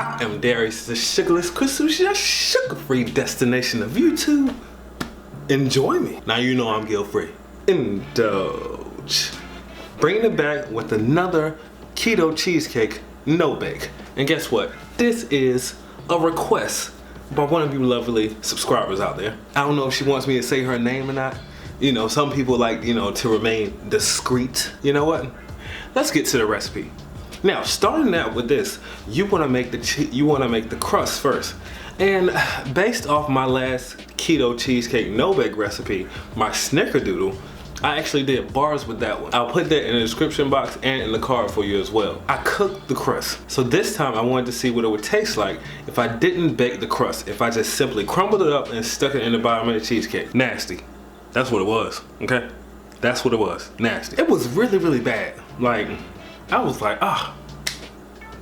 I am Darius, the Sugarless Crystal, your sugar-free destination of YouTube. Enjoy me. Now you know I'm guilt-free. Indulge. Bringing it back with another Keto Cheesecake no bake. And guess what? This is a request by one of you lovely subscribers out there. I don't know if she wants me to say her name or not. You know, some people like, to remain discreet. You know what? Let's get to the recipe. Now, starting out with this, you want to make the crust first. And based off my last keto cheesecake no bake recipe, my snickerdoodle, I actually did bars with that one. I'll put that in the description box and in the card for you as well. I cooked the crust. So this time I wanted to see what it would taste like if I didn't bake the crust, if I just simply crumbled it up and stuck it in the bottom of the cheesecake. Nasty. That's what it was, okay? That's what it was, nasty. It was really, really bad. Like, I was like,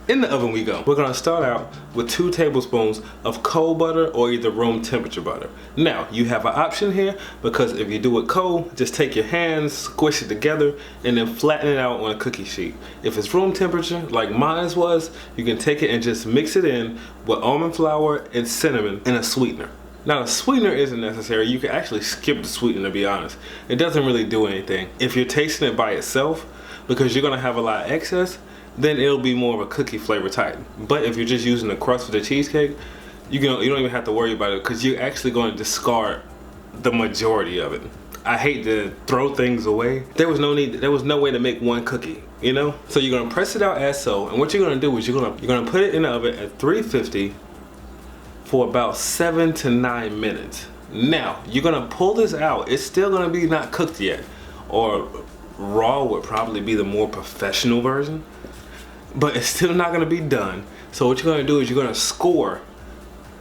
in the oven we go. We're gonna start out with 2 tablespoons of cold butter or either room temperature butter. Now, you have an option here because if you do it cold, just take your hands, squish it together, and then flatten it out on a cookie sheet. If it's room temperature, like mine was, you can take it and just mix it in with almond flour and cinnamon and a sweetener. Now, the sweetener isn't necessary. You can actually skip the sweetener, to be honest. It doesn't really do anything. If you're tasting it by itself, because you're gonna have a lot of excess, then it'll be more of a cookie flavor type. But if you're just using the crust for the cheesecake, you don't even have to worry about it because you're actually going to discard the majority of it. I hate to throw things away. There was no way to make one cookie, So you're gonna press it out as so, and what you're gonna do is you're gonna put it in the oven at 350 for about 7 to 9 minutes. Now, you're gonna pull this out. It's still gonna be not cooked yet, or raw would probably be the more professional version, but it's still not gonna be done. So what you're gonna do is you're gonna score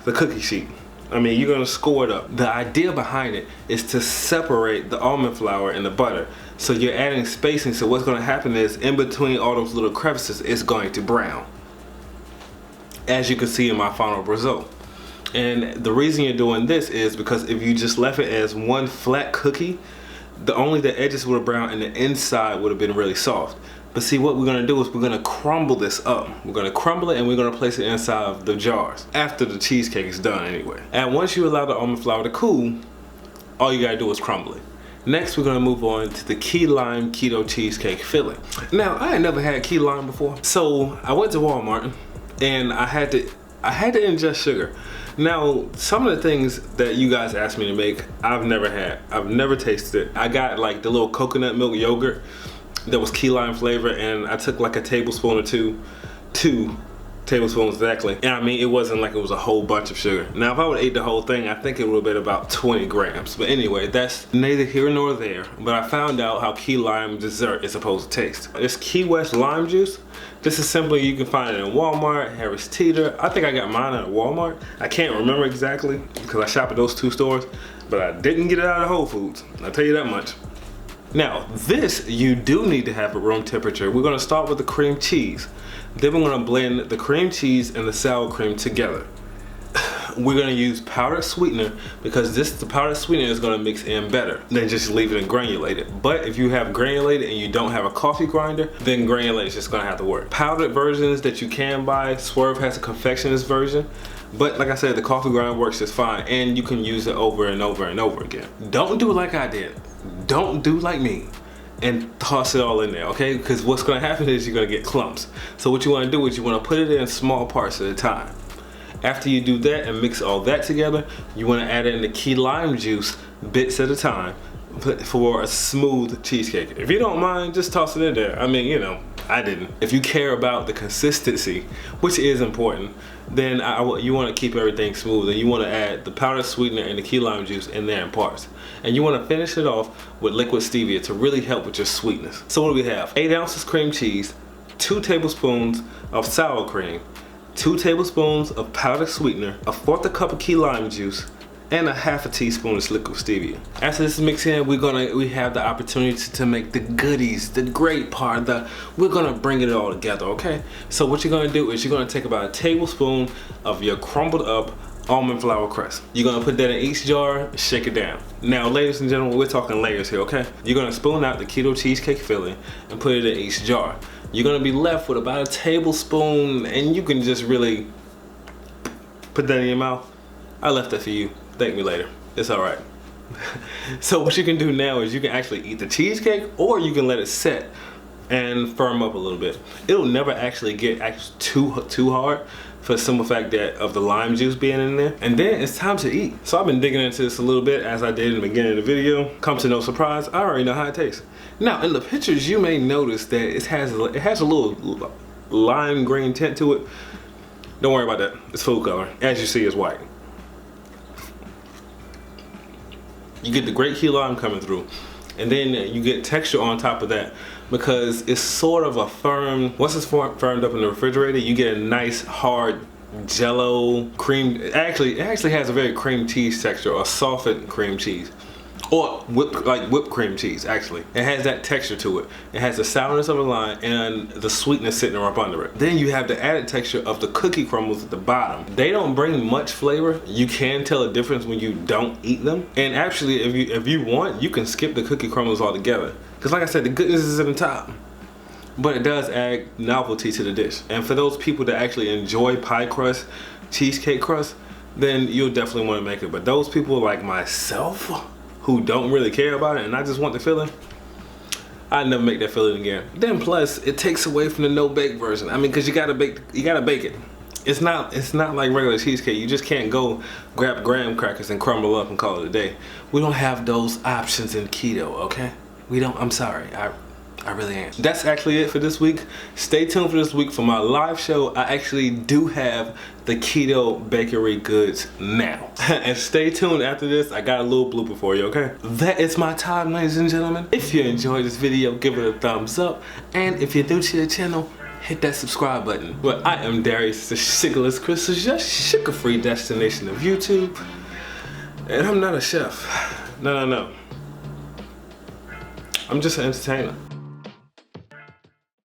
the cookie sheet. You're gonna score it up. The idea behind it is to separate the almond flour and the butter. So you're adding spacing, so what's gonna happen is in between all those little crevices, it's going to brown. As you can see in my final result. And the reason you're doing this is because if you just left it as one flat cookie, only the edges would have browned and the inside would have been really soft. But see, what we're gonna do is we're gonna crumble this up. We're gonna crumble it and we're gonna place it inside of the jars after the cheesecake is done anyway. And once you allow the almond flour to cool, all you gotta do is crumble it. Next, we're gonna move on to the key lime keto cheesecake filling. Now, I had never had key lime before, so I went to Walmart and I had to ingest sugar. Now, some of the things that you guys asked me to make, I've never had. I've never tasted it. I got like the little coconut milk yogurt that was key lime flavor, and I took like a tablespoon or two tablespoons exactly. And it wasn't like it was a whole bunch of sugar. Now, if I would have ate the whole thing, I think it would have been about 20 grams. But anyway, that's neither here nor there. But I found out how key lime dessert is supposed to taste. It's Key West lime juice. This is simply, you can find it in Walmart, Harris Teeter. I think I got mine at Walmart. I can't remember exactly because I shop at those 2 stores, but I didn't get it out of Whole Foods. I'll tell you that much. Now, this you do need to have at room temperature. We're gonna start with the cream cheese. Then we're gonna blend the cream cheese and the sour cream together. We're gonna use powdered sweetener because the powdered sweetener is gonna mix in better than just leave it in granulated. But if you have granulated and you don't have a coffee grinder, then granulated is just gonna have to work. Powdered versions that you can buy, Swerve has a confectionist version. But like I said, the coffee grinder works just fine and you can use it over and over and over again. Don't do like I did. Don't do like me and toss it all in there, okay? Because what's gonna happen is you're gonna get clumps. So what you wanna do is you wanna put it in small parts at a time. After you do that and mix all that together, you wanna add in the key lime juice bits at a time for a smooth cheesecake. If you don't mind, just toss it in there. I didn't. If you care about the consistency, which is important, then you want to keep everything smooth and you want to add the powdered sweetener and the key lime juice in there in parts. And you want to finish it off with liquid stevia to really help with your sweetness. So what do we have? 8 ounces cream cheese, 2 tablespoons of sour cream, 2 tablespoons of powdered sweetener, 1/4 cup of key lime juice, and 1/2 teaspoon of liquid stevia. After this is mixed in, we have the opportunity to make the goodies, the great part. We're gonna bring it all together, okay? So what you're gonna do is you're gonna take about a tablespoon of your crumbled up almond flour crust. You're gonna put that in each jar, shake it down. Now, ladies and gentlemen, we're talking layers here, okay? You're gonna spoon out the keto cheesecake filling and put it in each jar. You're gonna be left with about a tablespoon, and you can just really Put that in your mouth. I left that for you. Thank me later. It's all right. So what you can do now is you can actually eat the cheesecake, or you can let it set and firm up a little bit. It'll never actually get too hard, for the simple fact that of the lime juice being in there. And then it's time to eat. So I've been digging into this a little bit, as I did in the beginning of the video. Come to no surprise, I already know how it tastes. Now in the pictures you may notice that it has a little lime green tint to it. Don't worry about that, it's food color. As you see, it's white. You get the great key lime coming through, and then you get texture on top of that, because it's sort of a firm, once it's firmed up in the refrigerator, you get a nice hard jello cream. It actually has a very cream cheese texture, or softened cream cheese, or whipped cream cheese. Actually, it has that texture to it. It has the sourness of a lime and the sweetness sitting up under it. Then you have the added texture of the cookie crumbles at the bottom. They don't bring much flavor. You can tell a difference when you don't eat them. And actually, if you want, you can skip the cookie crumbles altogether, because like I said, the goodness is in the top. But it does add novelty to the dish. And for those people that actually enjoy pie crust, cheesecake crust, then you'll definitely want to make it. But those people like myself, who don't really care about it and I just want the filling, I never make that filling again. Then plus, it takes away from the no-bake version. I mean, because you gotta bake it. It's not like regular cheesecake. You just can't go grab graham crackers and crumble up and call it a day. We don't have those options in keto, okay? We don't. I'm sorry. I really am. That's actually it for this week. Stay tuned for this week for my live show. I actually do have the keto bakery goods now. And stay tuned after this. I got a little blooper for you, okay? That is my time, ladies and gentlemen. If you enjoyed this video, give it a thumbs up. And if you're new to the channel, hit that subscribe button. But I am Darius, the Sugarless Crystals, your sugar-free destination of YouTube. And I'm not a chef. No. I'm just an entertainer.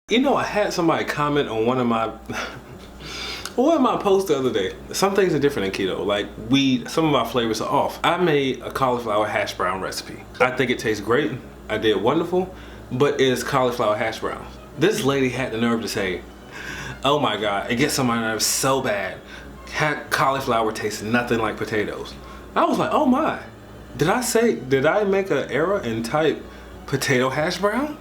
You know, I had somebody comment on one of my posts the other day. Some things are different in keto. Like some of our flavors are off. I made a cauliflower hash brown recipe. I think it tastes great. I did wonderful, but it's cauliflower hash browns. This lady had the nerve to say, "Oh my God, it gets on my nerves so bad. Cauliflower tastes nothing like potatoes." I was like, oh my. Did I make an error and type potato hash brown?